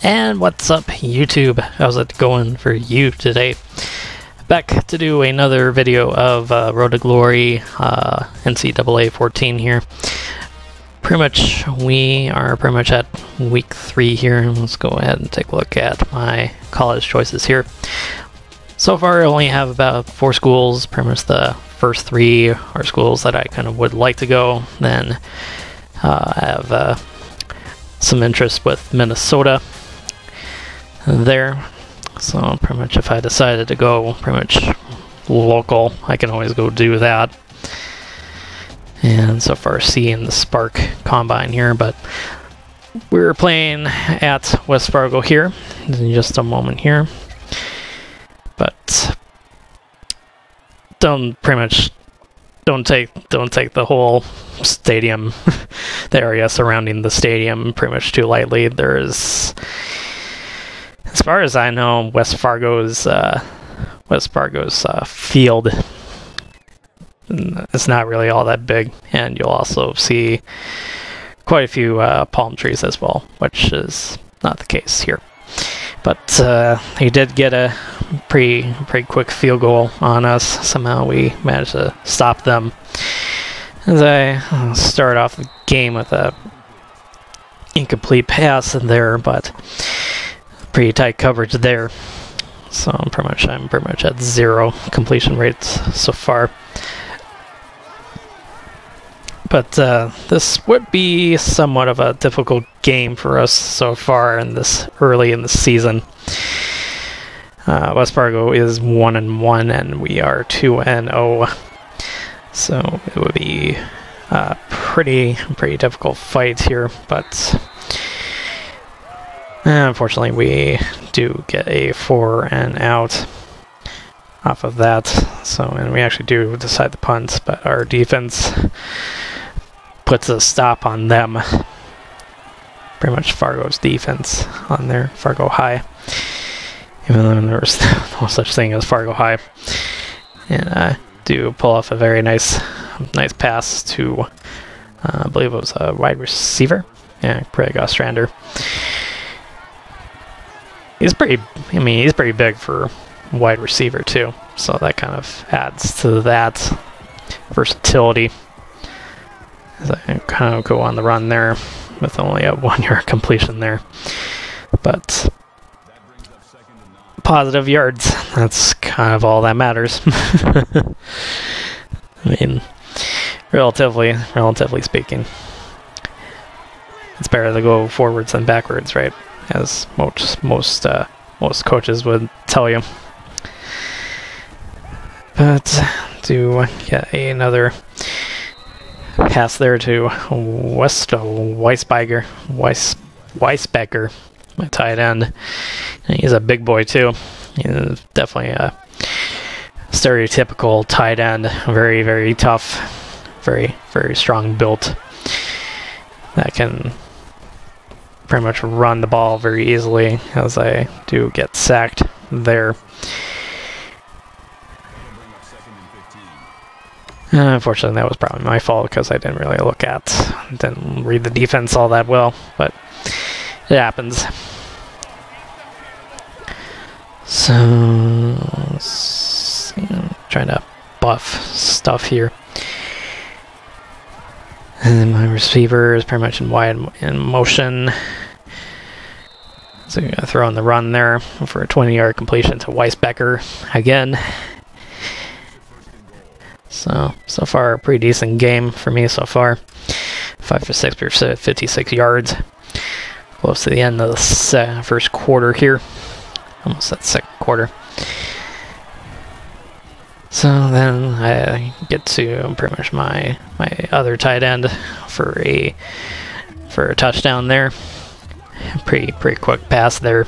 And what's up, YouTube? How's it going for you today? Back to do another video of Road to Glory, NCAA 14 here. We are pretty much at week 3 here. Let's go ahead and take a look at my college choices here. So far, I only have about 4 schools. Pretty much the first 3 are schools that I kind of would like to go. Then I have some interest with Minnesota there. So pretty much if I decided to go pretty much local, I can always go do that. And so far seeing the Spark Combine here, but we're playing at West Fargo here in just a moment here. But don't take the whole stadium, the area surrounding the stadium pretty much too lightly. There's, as far as I know, West Fargo's field is not really all that big, and you'll also see quite a few palm trees as well, which is not the case here. But he did get a pretty quick field goal on us. Somehow we managed to stop them. As I start off the game with a incomplete pass in there, but pretty tight coverage there. So I'm pretty much at 0 completion rates so far. But this would be somewhat of a difficult game for us so far in this early in the season. West Fargo is 1-1 and we are 2-0. So it would be a pretty difficult fight here, but unfortunately we do get a 4 and out off of that. So, and we actually do decide the punts, but our defense puts a stop on them. Pretty much Fargo's defense on there, Fargo High. Even though there's no such thing as Fargo High. And I do pull off a very nice pass to, I believe it was a wide receiver. Yeah, Craig Ostrander. He's pretty big for wide receiver too. So that kind of adds to that versatility. As I kind of go on the run there with only a 1-yard completion there. But positive yards, that's kind of all that matters. I mean, relatively speaking. It's better to go forwards than backwards, right? As most coaches would tell you. But to get another pass there to Weisbecker, my tight end. And he's a big boy too. He's definitely a stereotypical tight end. Very tough, very strong built. That can pretty much run the ball very easily, as I do get sacked there. Unfortunately, that was probably my fault because I didn't read the defense all that well, but it happens. So, trying to buff stuff here. And then my receiver is pretty much in motion. So I'm going to throw in the run there for a 20-yard completion to Weisbecker again. So far, a pretty decent game for me so far. 5 for 6 for 56 yards. Close to the end of the first quarter here. Almost that second quarter. So then I get to pretty much my other tight end for a touchdown there. Pretty quick pass there.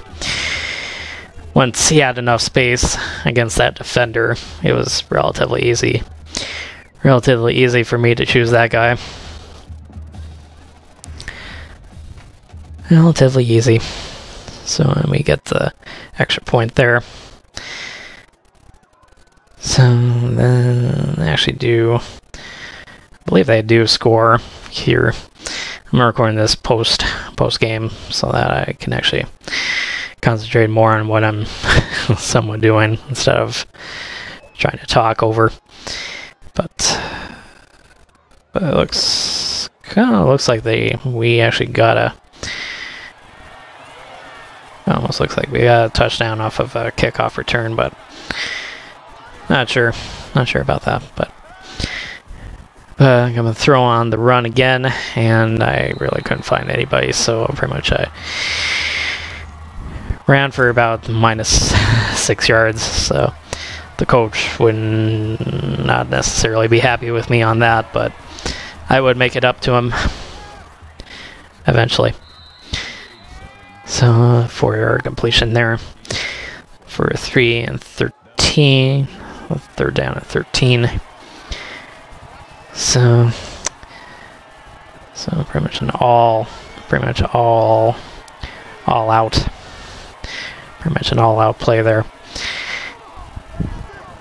Once he had enough space against that defender, it was relatively easy for me to choose that guy. Relatively easy. So we get the extra point there. So then I actually I believe they do score here. I'm recording this post game so that I can actually concentrate more on what I'm somewhat doing instead of trying to talk over. But it kind of looks like we actually got a. It almost looks like we got a touchdown off of a kickoff return, but not sure about that. But I'm gonna throw on the run again, and I really couldn't find anybody, so pretty much I ran for about -6 yards. So the coach would not necessarily be happy with me on that, but I would make it up to him eventually. So 4-yard completion there for 3 and 13. Third down at 13. So pretty much all out. Pretty much an all out play there.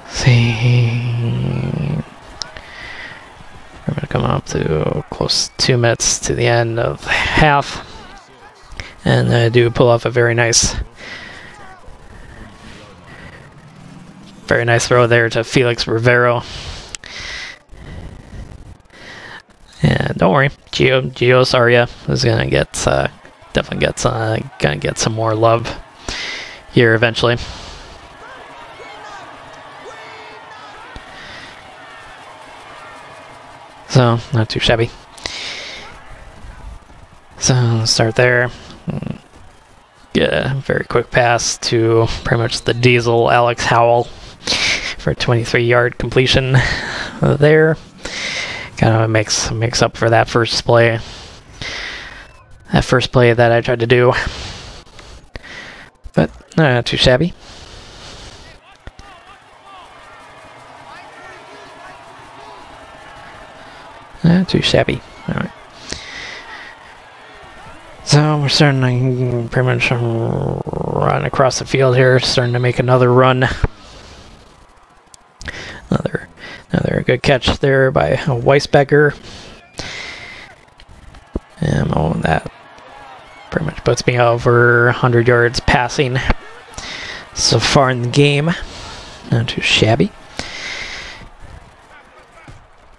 See, we're gonna come up to close to 2 minutes to the end of half. And I do pull off a very nice throw there to Felix Rivero. And don't worry, Gio Saria is gonna get definitely gonna get some more love here eventually. So not too shabby. So let's start there. Get a very quick pass to pretty much the diesel Alex Howell for a 23-yard completion there. Kind of makes up for that first play. That first play that I tried to do. But not too shabby. Not too shabby. Alright. So we're starting to pretty much run across the field here, starting to make another run. Another good catch there by Weisbecker. And that pretty much puts me over 100 yards passing so far in the game. Not too shabby.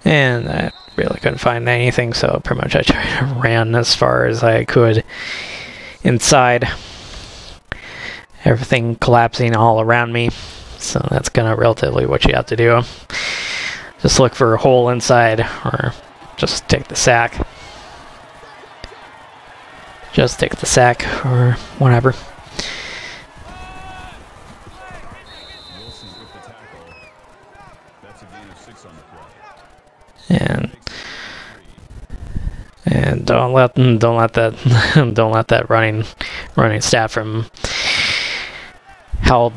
And I really couldn't find anything, so pretty much I ran as far as I could inside. Everything collapsing all around me, so that's kind of relatively what you have to do. Just look for a hole inside, or just take the sack. Just take the sack, or whatever. And don't let that running stat from Howell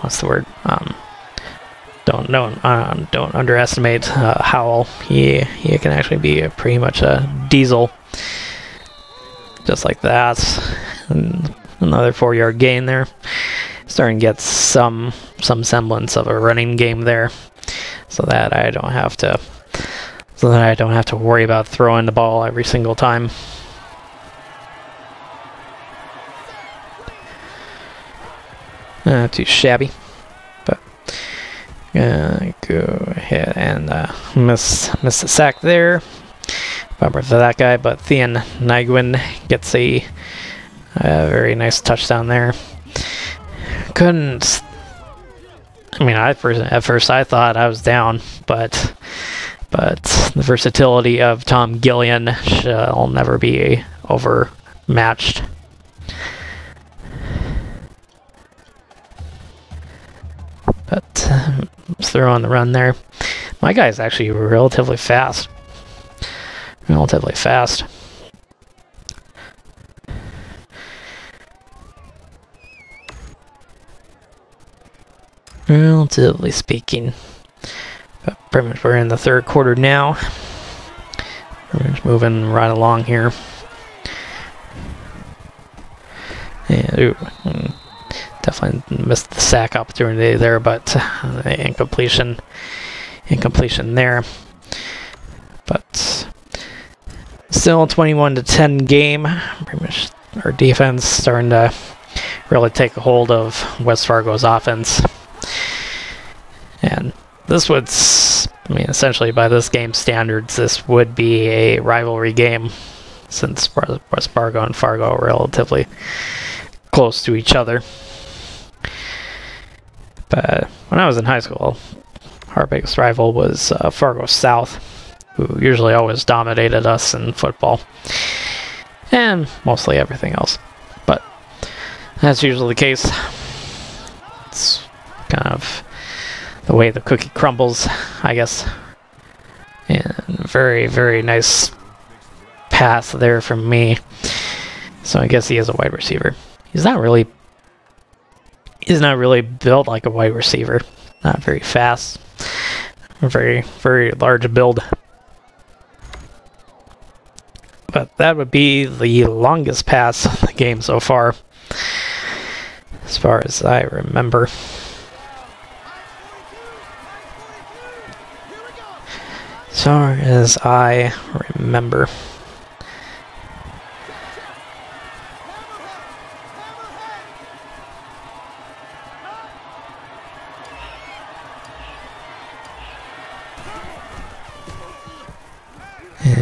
what's the word? Don't underestimate Howell. He can actually be pretty much a diesel. Just like that. And another 4-yard gain there. Starting to get some semblance of a running game there, so that I don't have to worry about throwing the ball every single time. Too shabby, but go ahead and miss the sack there. Bummer for that guy, but Thean Nyguen gets a very nice touchdown there. Couldn't. I mean, at first I thought I was down, but the versatility of Tom Gillian shall never be overmatched. But let's throw on the run there. My guy's actually relatively fast. Relatively speaking. But pretty much we're in the third quarter now. We're just moving right along here. And definitely missed the sack opportunity there, but incompletion there. But Still 21-10 game. Pretty much our defense starting to really take a hold of West Fargo's offense. And this would, I mean, essentially by this game's standards, this would be a rivalry game since West Fargo and Fargo are relatively close to each other. But when I was in high school, our biggest rival was Fargo South, who usually always dominated us in football and mostly everything else. But that's usually the case. It's kind of the way the cookie crumbles, I guess. And very, very nice pass there from me. So I guess he is a wide receiver. He's not really built like a wide receiver. Not very fast. Very, very large build. But that would be the longest pass of the game so far, as far as I remember. As far as I remember.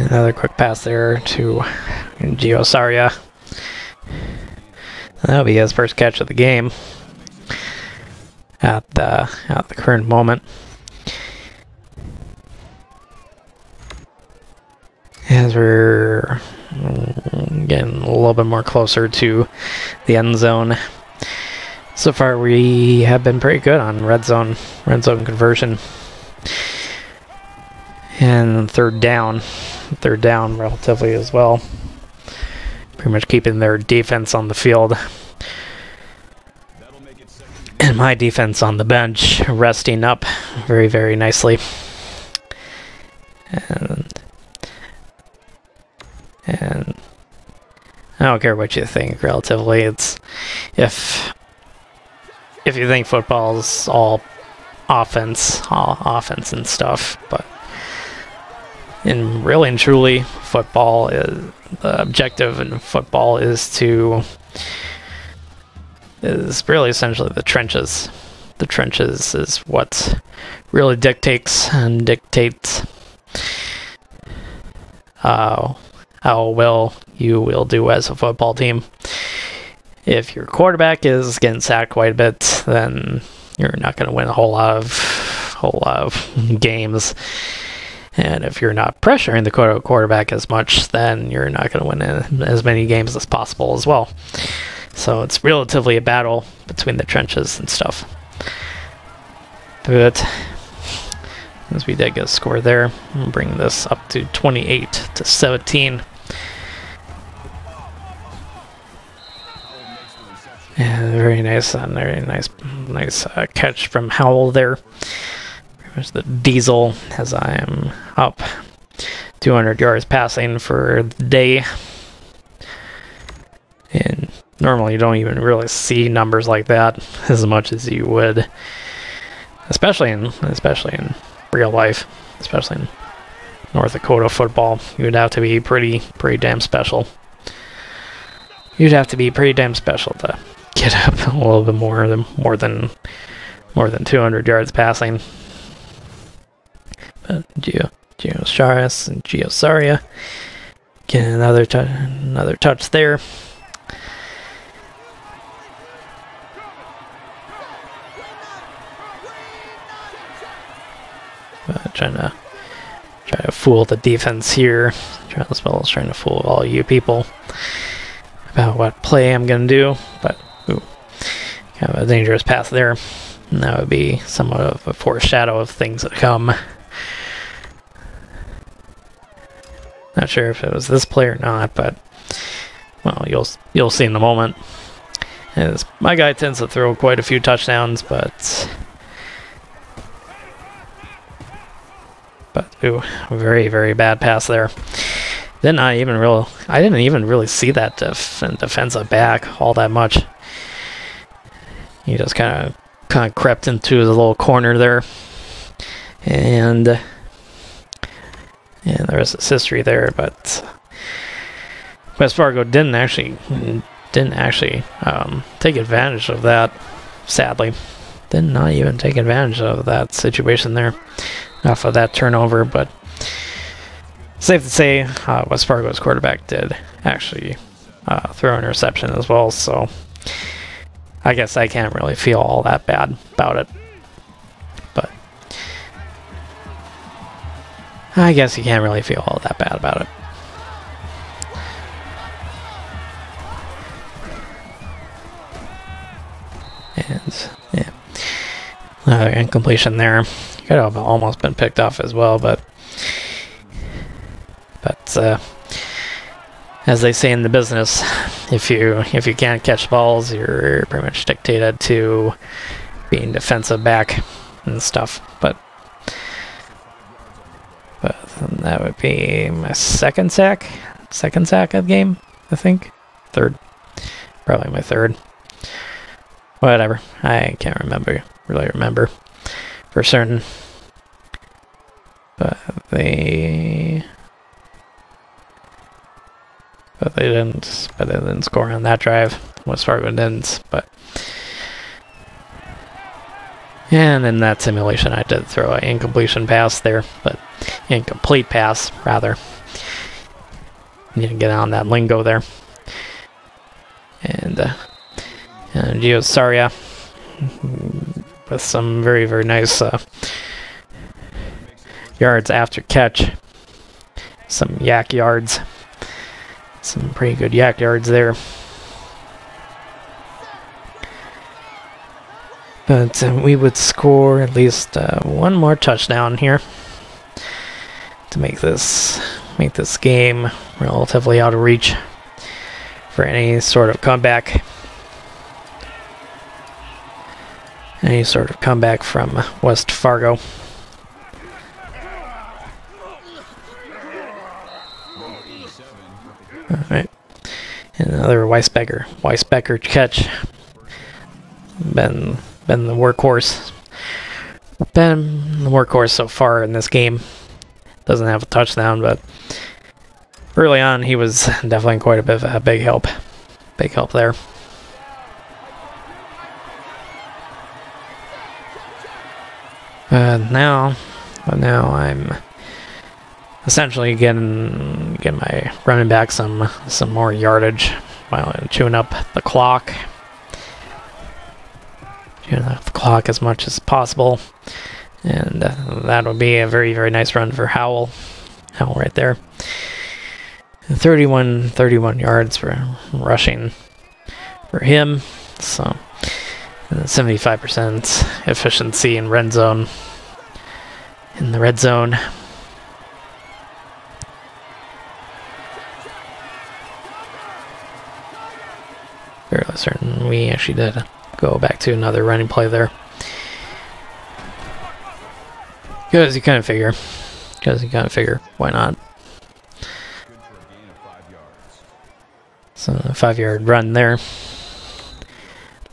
Another quick pass there to Giosaria. That'll be his first catch of the game at the current moment. As we're getting a little bit more closer to the end zone. So far we have been pretty good on red zone conversion. And third down relatively as well. Pretty much keeping their defense on the field. And my defense on the bench, resting up very, very nicely. And I don't care what you think, relatively. It's if you think football is all offense and stuff, but really and truly, football is the objective in football is really essentially the trenches. The trenches is what really dictates how well you will do as a football team. If your quarterback is getting sacked quite a bit, then you're not going to win a whole lot of games. And if you're not pressuring the quarterback as much, then you're not going to win as many games as possible as well. So it's relatively a battle between the trenches and stuff. But as we did get a score there, we'll bring this up to 28-17. And very nice catch from Howell there. There's the Diesel as I am up 200 yards passing for the day. And normally you don't even really see numbers like that as much as you would, especially in real life, especially in North Dakota football. You'd have to be pretty damn special. You'd have to be pretty damn special to get up a little bit more than 200 yards passing. But Giosaris and Giosaria get another touch there. Trying to fool the defense here, as well as trying to fool all you people about what play I'm gonna do. But kind of a dangerous pass there, and that would be somewhat of a foreshadow of things that come. Not sure if it was this play or not, but well, you'll see in a moment. As my guy tends to throw quite a few touchdowns, but ooh, very, very bad pass there. I didn't even really see that defensive back all that much. He just kind of crept into the little corner there, and the rest is history there. But West Fargo didn't actually take advantage of that. Sadly, did not even take advantage of that situation there off of that turnover. But safe to say, West Fargo's quarterback did actually throw an interception as well. So I guess I can't really feel all that bad about it. But I guess you can't really feel all that bad about it. And yeah, another incompletion there. Could have almost been picked off as well, but as they say in the business, if you can't catch balls, you're pretty much dictated to being defensive back and stuff. But that would be my second sack of the game, I think. Third, probably my third. Whatever, I can't really remember for certain. But they didn't score on that drive. West Fargo didn't, and in that simulation I did throw an incomplete pass there, rather. You can get on that lingo there. And Gio Saria with some very, very nice yards after catch. Some yak yards. Some pretty good yak yards there. But we would score at least one more touchdown here to make this game relatively out of reach for any sort of comeback. Any sort of comeback from West Fargo. Alright. Another Weisbecker catch. Been the workhorse. Been the workhorse so far in this game. Doesn't have a touchdown, but early on he was definitely quite a bit of a big help. Big help there. Now I'm essentially getting my running back some more yardage while I'm chewing up the clock. Chewing up the clock as much as possible, and that would be a very, very nice run for Howell. Howell right there. 31 yards for rushing for him. So 75% efficiency in red zone. In the red zone. Fairly certain we actually did go back to another running play there. Because you kind of figure. Why not? So a 5-yard run there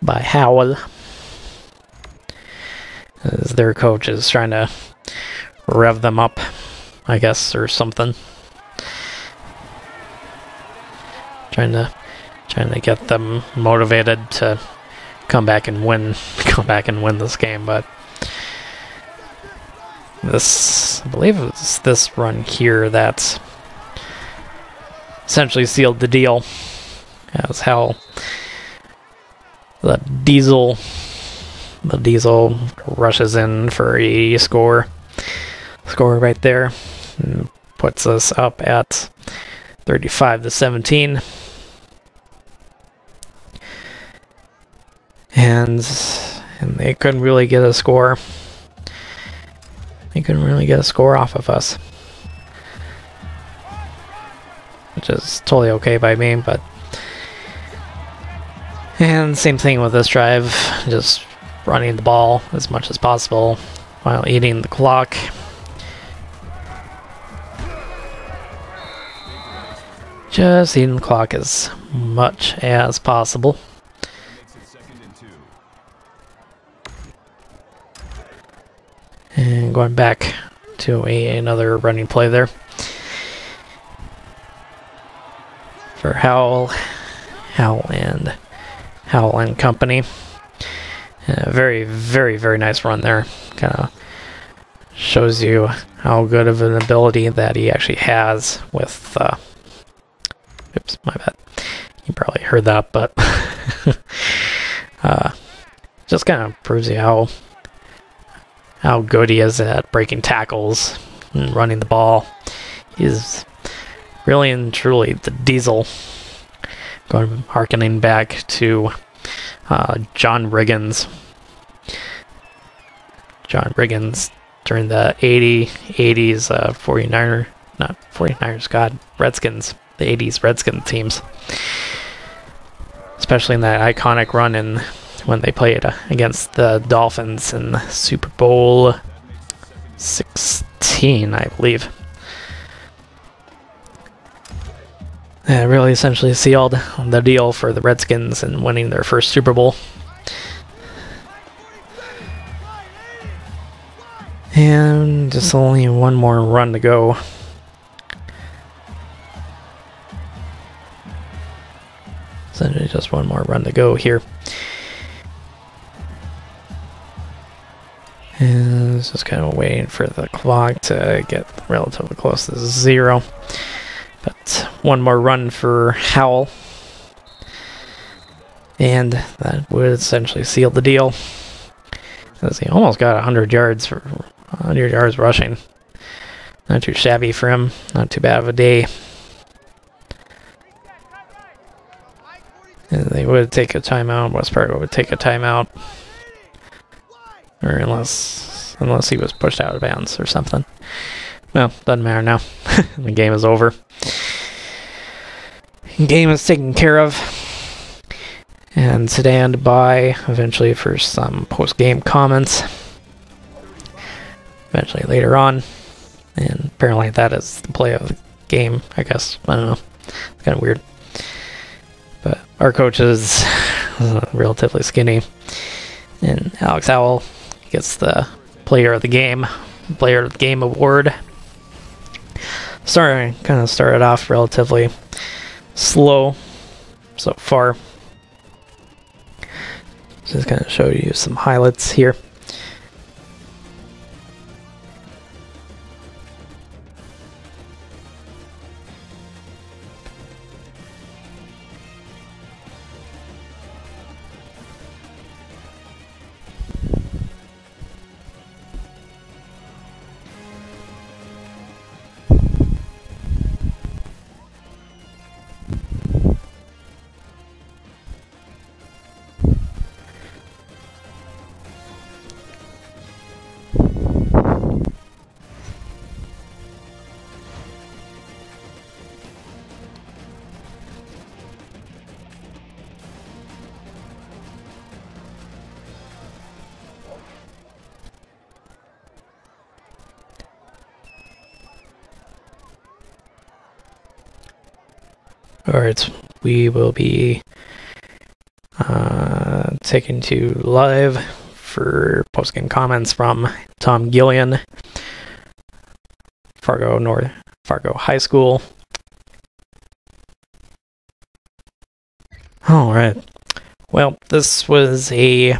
by Howell. As their coach is trying to rev them up, I guess, or something. Trying to get them motivated to come back and win this game. But I believe it was this run here that essentially sealed the deal. As how the Diesel rushes in for a score right there, and puts us up at 35-17. And they couldn't really get a score. They couldn't really get a score off of us, which is totally okay by me. But and same thing with this drive, just running the ball as much as possible while eating the clock. Just eating the clock as much as possible. And going back to another running play there. for Howell and Company. Very, very, very nice run there. Kind of shows you how good of an ability that he actually has with... oops, my bad. You probably heard that, but... just kind of proves you how good he is at breaking tackles and running the ball. He's really and truly the Diesel. Harkening back to John Riggins. John Riggins during the 80s 49ers, God, Redskins. The 80s Redskins teams. Especially in that iconic run when they played against the Dolphins in Super Bowl 16, I believe. It really essentially sealed the deal for the Redskins in winning their first Super Bowl. And just only one more run to go. Essentially just one more run to go here. And it's just kind of waiting for the clock to get relatively close to 0. But one more run for Howell. And that would essentially seal the deal. As he almost got 100 yards rushing. Not too shabby for him. Not too bad of a day. And they would take a timeout. West Fargo would take a timeout. Or unless he was pushed out of bounds or something. Well, doesn't matter now. The game is over. Game is taken care of. And stand by eventually for some post-game comments. Eventually later on. And apparently that is the play of the game, I guess. I don't know. It's kind of weird. But our coach is relatively skinny. And Alex Howell gets the Player of the Game award. Kind of started off relatively slow so far. Just going to show you some highlights here. Alright, we will be taking to live for post-game comments from Tom Gillian, Fargo High School. Alright, well, this was a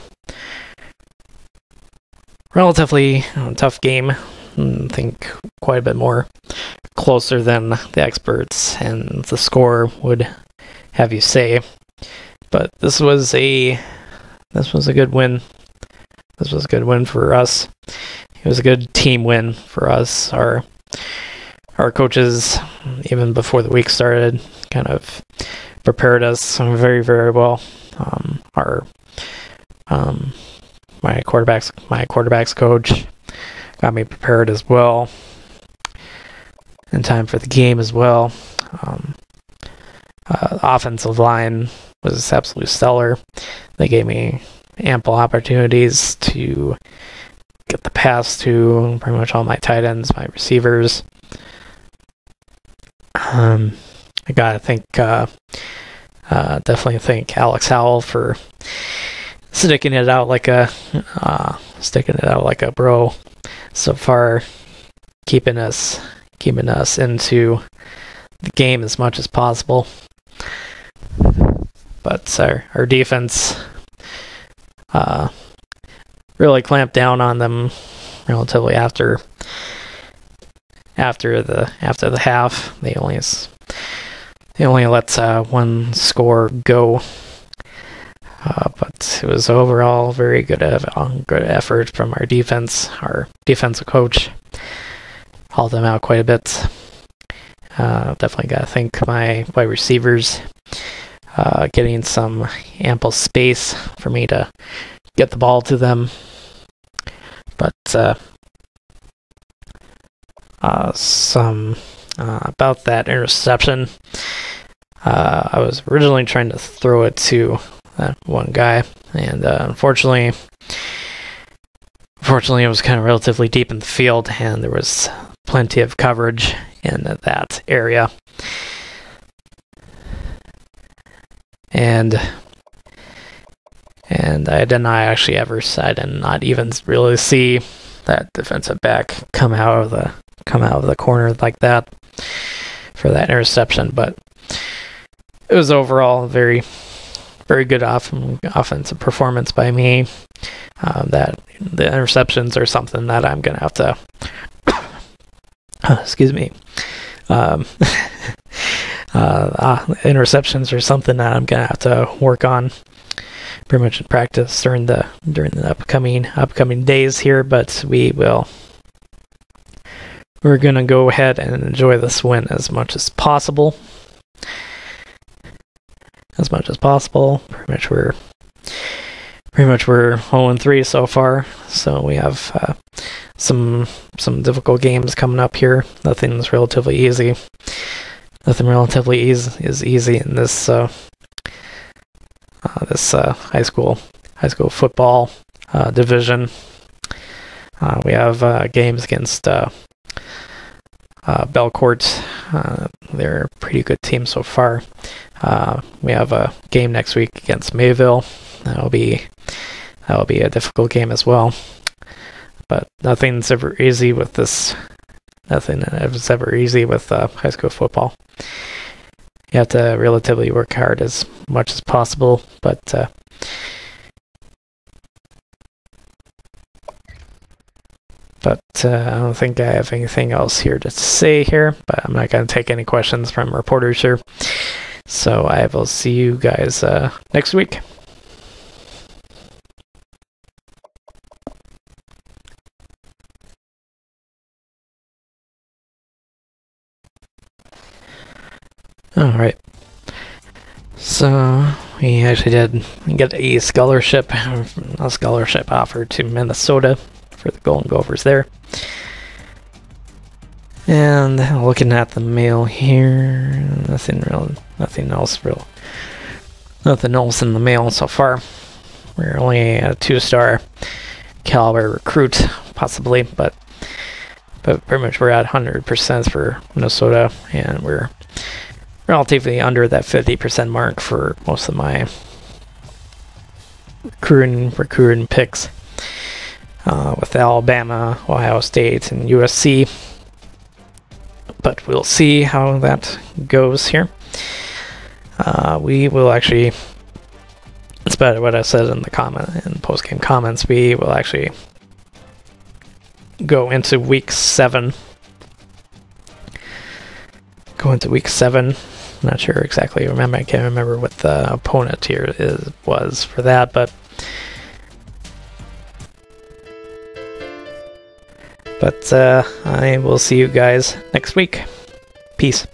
relatively tough game. I think quite a bit more closer than the experts and the score would have you say. But this was a good win. This was a good win for us. It was a good team win for us. Our coaches, even before the week started, kind of prepared us very, very well. My quarterback's coach got me prepared as well in time for the game as well. Offensive line was absolutely stellar. They gave me ample opportunities to get the pass to pretty much all my tight ends, my receivers. I gotta definitely thank Alex Howell for sticking it out like a bro so far, keeping us into the game as much as possible. But our defense really clamped down on them relatively after the half. They only let one score go, but it was overall very good effort from our defense. Our defensive coach hauled them out quite a bit. Definitely got to thank my wide receivers getting some ample space for me to get the ball to them. But about that interception, I was originally trying to throw it to that one guy, and unfortunately it was kind of relatively deep in the field, and there was plenty of coverage in that area. And I did not even really see that defensive back come out of the corner like that for that interception. But it was overall very, very good offensive performance by me. That the interceptions are something that I'm gonna have to excuse me. Interceptions are something that I'm gonna have to work on pretty much in practice during the upcoming days here, but we're gonna go ahead and enjoy this win as much as possible. Pretty much we're 0-3 so far, so we have some difficult games coming up here. Nothing's relatively easy. Nothing relatively is easy in this high school football division. We have games against Belcourt. They're a pretty good team so far. We have a game next week against Mayville. That'll be a difficult game as well. But nothing's ever easy with this. Nothing is ever easy with high school football. You have to relatively work hard as much as possible, but I don't think I have anything else here to say here, but I'm not going to take any questions from reporters here. So I will see you guys next week. Alright, so we actually did get a scholarship offer to Minnesota for the Golden Gophers there. And looking at the mail here, nothing else in the mail so far. We're only a 2-star caliber recruit, possibly, but pretty much we're at 100% for Minnesota, and we're relatively under that 50% mark for most of my recruiting picks, with Alabama, Ohio State, and USC. But we'll see how that goes here. We will actually, it's about what I said in the post-game comments, we will actually go into week 7. Not sure exactly. I can't remember what the opponent here was for that, but I will see you guys next week. Peace.